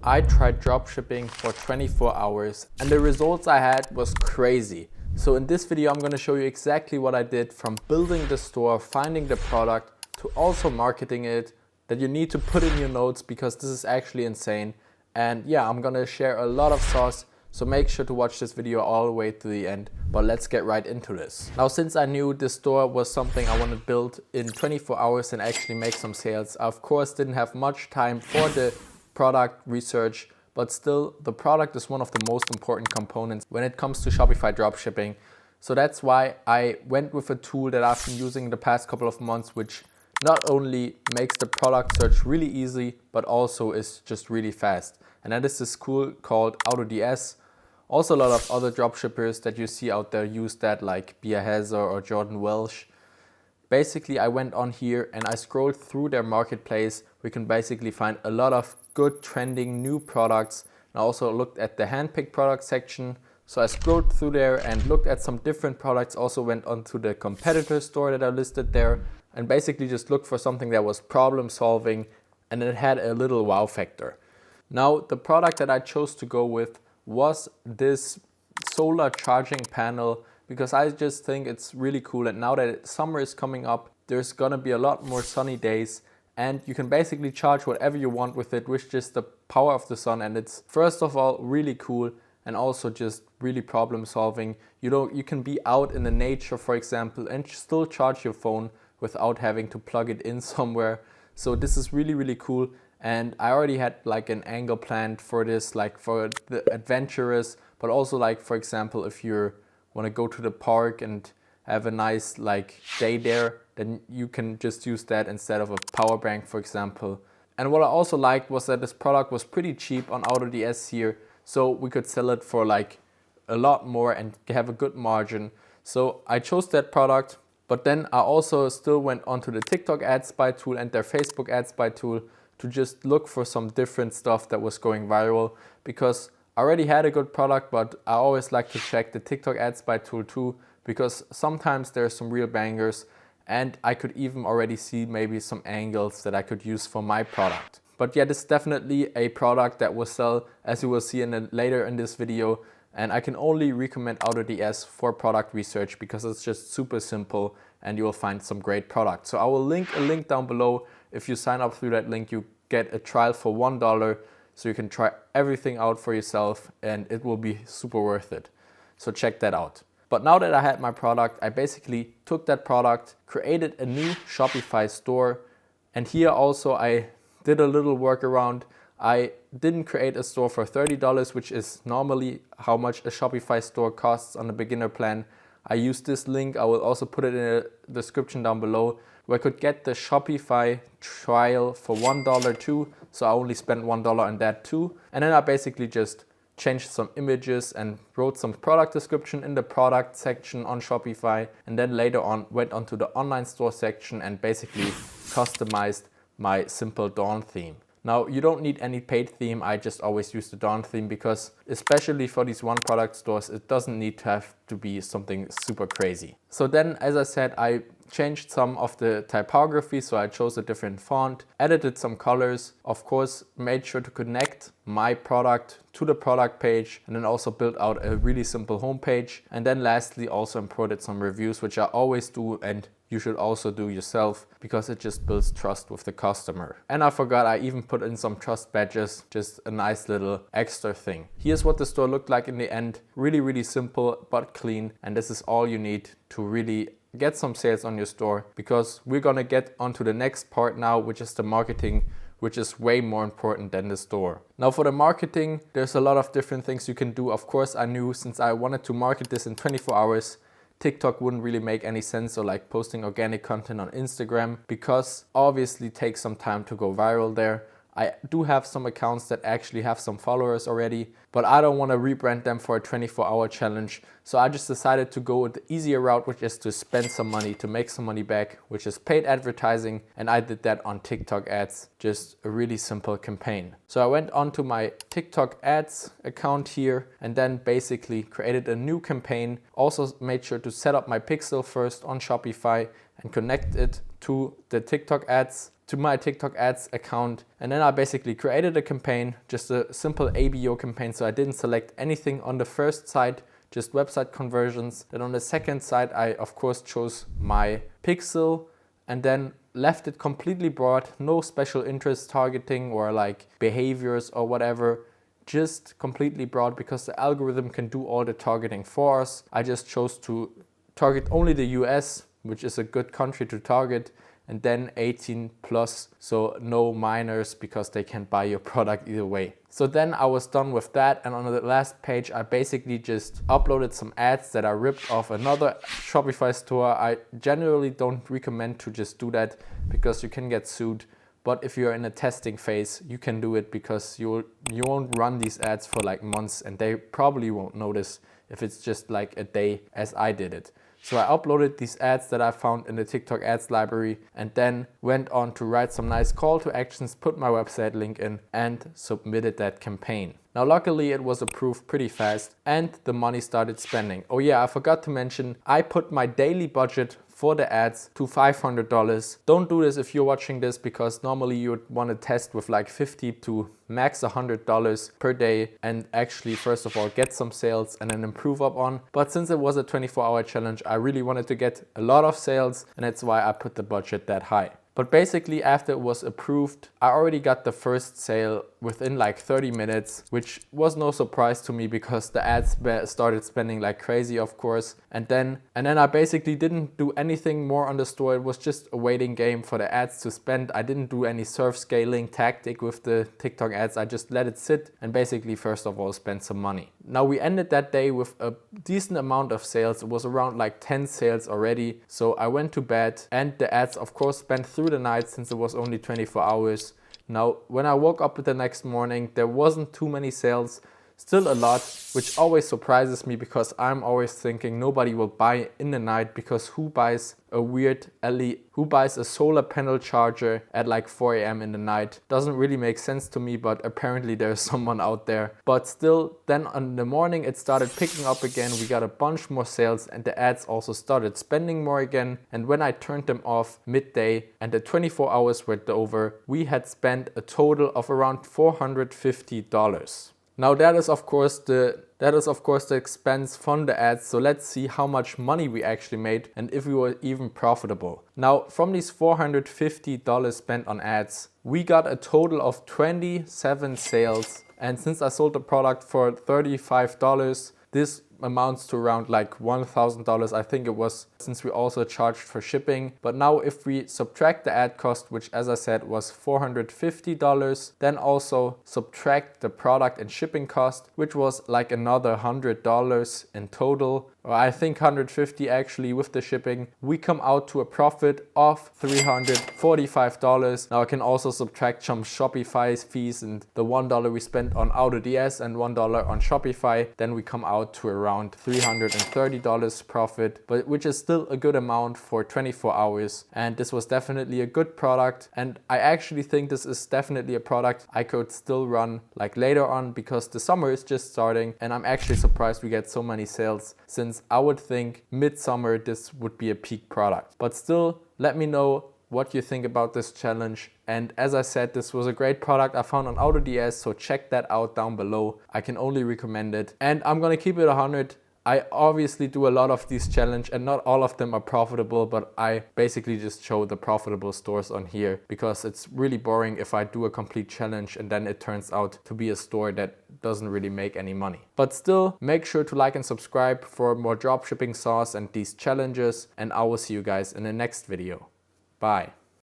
I tried dropshipping for 24 hours and the results I had was crazy. So in this video, I'm going to show you exactly what I did from building the store, finding the product, to also marketing it, that you need to put in your notes because this is actually insane. And yeah, I'm going to share a lot of sauce, so make sure to watch this video all the way to the end. But let's get right into this. Now, since I knew this store was something I want to build in 24 hours and actually make some sales, I of course didn't have much time for the product research, but still the product is one of the most important components when it comes to Shopify dropshipping. So that's why I went with a tool that I've been using the past couple of months, which not only makes the product search really easy, but also is just really fast. And that is this tool called AutoDS. Also, a lot of other dropshippers that you see out there use that, like Bia Hazer or Jordan Welsh. Basically, I went on here and I scrolled through their marketplace. We can basically find a lot of good trending new products. And I also looked at the handpicked product section. So I scrolled through there and looked at some different products. Also went onto the competitor store that I listed there and basically just looked for something that was problem solving and it had a little wow factor. Now, the product that I chose to go with was this solar charging panel, because I just think it's really cool. And now that summer is coming up, there's gonna be a lot more sunny days and you can basically charge whatever you want with it with just the power of the sun. And it's first of all really cool and also just really problem solving. You can be out in the nature, for example, and still charge your phone without having to plug it in somewhere. So this is really, really cool. And I already had like an angle planned for this, like for the adventurous, but also like, for example, if you want to go to the park and have a nice like day there, then you can just use that instead of a power bank, for example. And what I also liked was that this product was pretty cheap on AutoDS here, so we could sell it for like a lot more and have a good margin. So I chose that product, but then I also still went onto the TikTok ad spy tool and their Facebook ad spy tool to just look for some different stuff that was going viral, because I already had a good product, but I always like to check the TikTok ad spy tool too, because sometimes there's some real bangers and I could even already see maybe some angles that I could use for my product. But yeah, this is definitely a product that will sell, as you will see later in this video. And I can only recommend AutoDS for product research because it's just super simple and you will find some great products. So I will link a link down below. If you sign up through that link, you get a trial for $1. So you can try everything out for yourself and it will be super worth it. So check that out. But now that I had my product, I basically took that product, created a new Shopify store. And here also I did a little workaround. I didn't create a store for $30, which is normally how much a Shopify store costs on the beginner plan. I used this link, I will also put it in the description down below, where I could get the Shopify trial for $1 too. So I only spent $1 on that too. And then I basically just changed some images and wrote some product description in the product section on Shopify. And then later on went onto the online store section and basically customized my simple Dawn theme. Now, you don't need any paid theme. I just always use the Dawn theme because especially for these one product stores, it doesn't need to have to be something super crazy. So then, as I said, I changed some of the typography. So I chose a different font, edited some colors, of course, made sure to connect my product to the product page, and then also built out a really simple homepage. And then lastly, also imported some reviews, which I always do and you should also do yourself because it just builds trust with the customer. And I forgot, I even put in some trust badges, just a nice little extra thing. Here's what the store looked like in the end. Really, really simple but clean. And this is all you need to really get some sales on your store, because we're gonna get onto the next part now, which is the marketing, which is way more important than the store. Now for the marketing, there's a lot of different things you can do. Of course, I knew since I wanted to market this in 24 hours, TikTok wouldn't really make any sense, or like posting organic content on Instagram, because obviously it takes some time to go viral there. I do have some accounts that actually have some followers already, but I don't want to rebrand them for a 24-hour challenge. So I just decided to go with the easier route, which is to spend some money, to make some money back, which is paid advertising. And I did that on TikTok ads, just a really simple campaign. So I went onto my TikTok ads account here and then basically created a new campaign. Also made sure to set up my pixel first on Shopify and connect it to the TikTok ads to my TikTok ads account, and then I basically created a campaign, just a simple ABO campaign. So I didn't select anything on the first site, just website conversions. Then on the second side, I of course chose my pixel and then left it completely broad, no special interest targeting or like behaviors or whatever, just completely broad because the algorithm can do all the targeting for us. I just chose to target only the US, which is a good country to target, and then 18 plus, so no minors because they can buy your product either way. So then I was done with that, and on the last page I basically just uploaded some ads that I ripped off another Shopify store. I generally don't recommend to just do that because you can get sued, but if you're in a testing phase you can do it because you won't run these ads for like months and they probably won't notice if it's just like a day as I did it. So I uploaded these ads that I found in the TikTok ads library and then went on to write some nice call to actions, put my website link in and submitted that campaign. Now luckily it was approved pretty fast and the money started spending. Oh yeah, I forgot to mention, I put my daily budget for the ads to $500. Don't do this if you're watching this because normally you would want to test with like $50 to max $100 per day and actually first of all get some sales and then improve up on. But since it was a 24-hour challenge, I really wanted to get a lot of sales and that's why I put the budget that high. But basically after it was approved, I already got the first sale within like 30 minutes, which was no surprise to me because the ads started spending like crazy, of course. And then I basically didn't do anything more on the store. It was just a waiting game for the ads to spend. I didn't do any surf scaling tactic with the TikTok ads. I just let it sit and basically first of all spend some money. Now we ended that day with a decent amount of sales. It was around like 10 sales already. So I went to bed and the ads of course spent through the night since it was only 24 hours. Now when I woke up the next morning, there wasn't too many sales, still a lot, which always surprises me because I'm always thinking nobody will buy in the night because who buys a solar panel charger at like 4 a.m. in the night? Doesn't really make sense to me, but apparently there's someone out there. But still, then in the morning it started picking up again. We got a bunch more sales and the ads also started spending more again. And when I turned them off midday and the 24 hours were over, we had spent a total of around $450. Now that is of course the expense from the ads, so let's see how much money we actually made and if we were even profitable. Now from these $450 spent on ads, we got a total of 27 sales, and since I sold the product for $35, this amounts to around like $1,000, I think it was, since we also charged for shipping. But now if we subtract the ad cost, which as I said was $450, then also subtract the product and shipping cost, which was like another $100 in total, or I think $150 actually with the shipping, we come out to a profit of $345. Now I can also subtract some Shopify fees and the $1 we spent on AutoDS and $1 on Shopify, then we come out to around $330 profit, but which is still a good amount for 24 hours. And this was definitely a good product, and I actually think this is definitely a product I could still run like later on because the summer is just starting and I'm actually surprised we get so many sales, since I would think midsummer this would be a peak product. But still, let me know what you think about this challenge. And as I said, this was a great product I found on AutoDS, so check that out down below. I can only recommend it. And I'm gonna keep it 100. I obviously do a lot of these challenges and not all of them are profitable, but I basically just show the profitable stores on here because it's really boring if I do a complete challenge and then it turns out to be a store that doesn't really make any money. But still, make sure to like and subscribe for more dropshipping sauce and these challenges, and I will see you guys in the next video. Bye.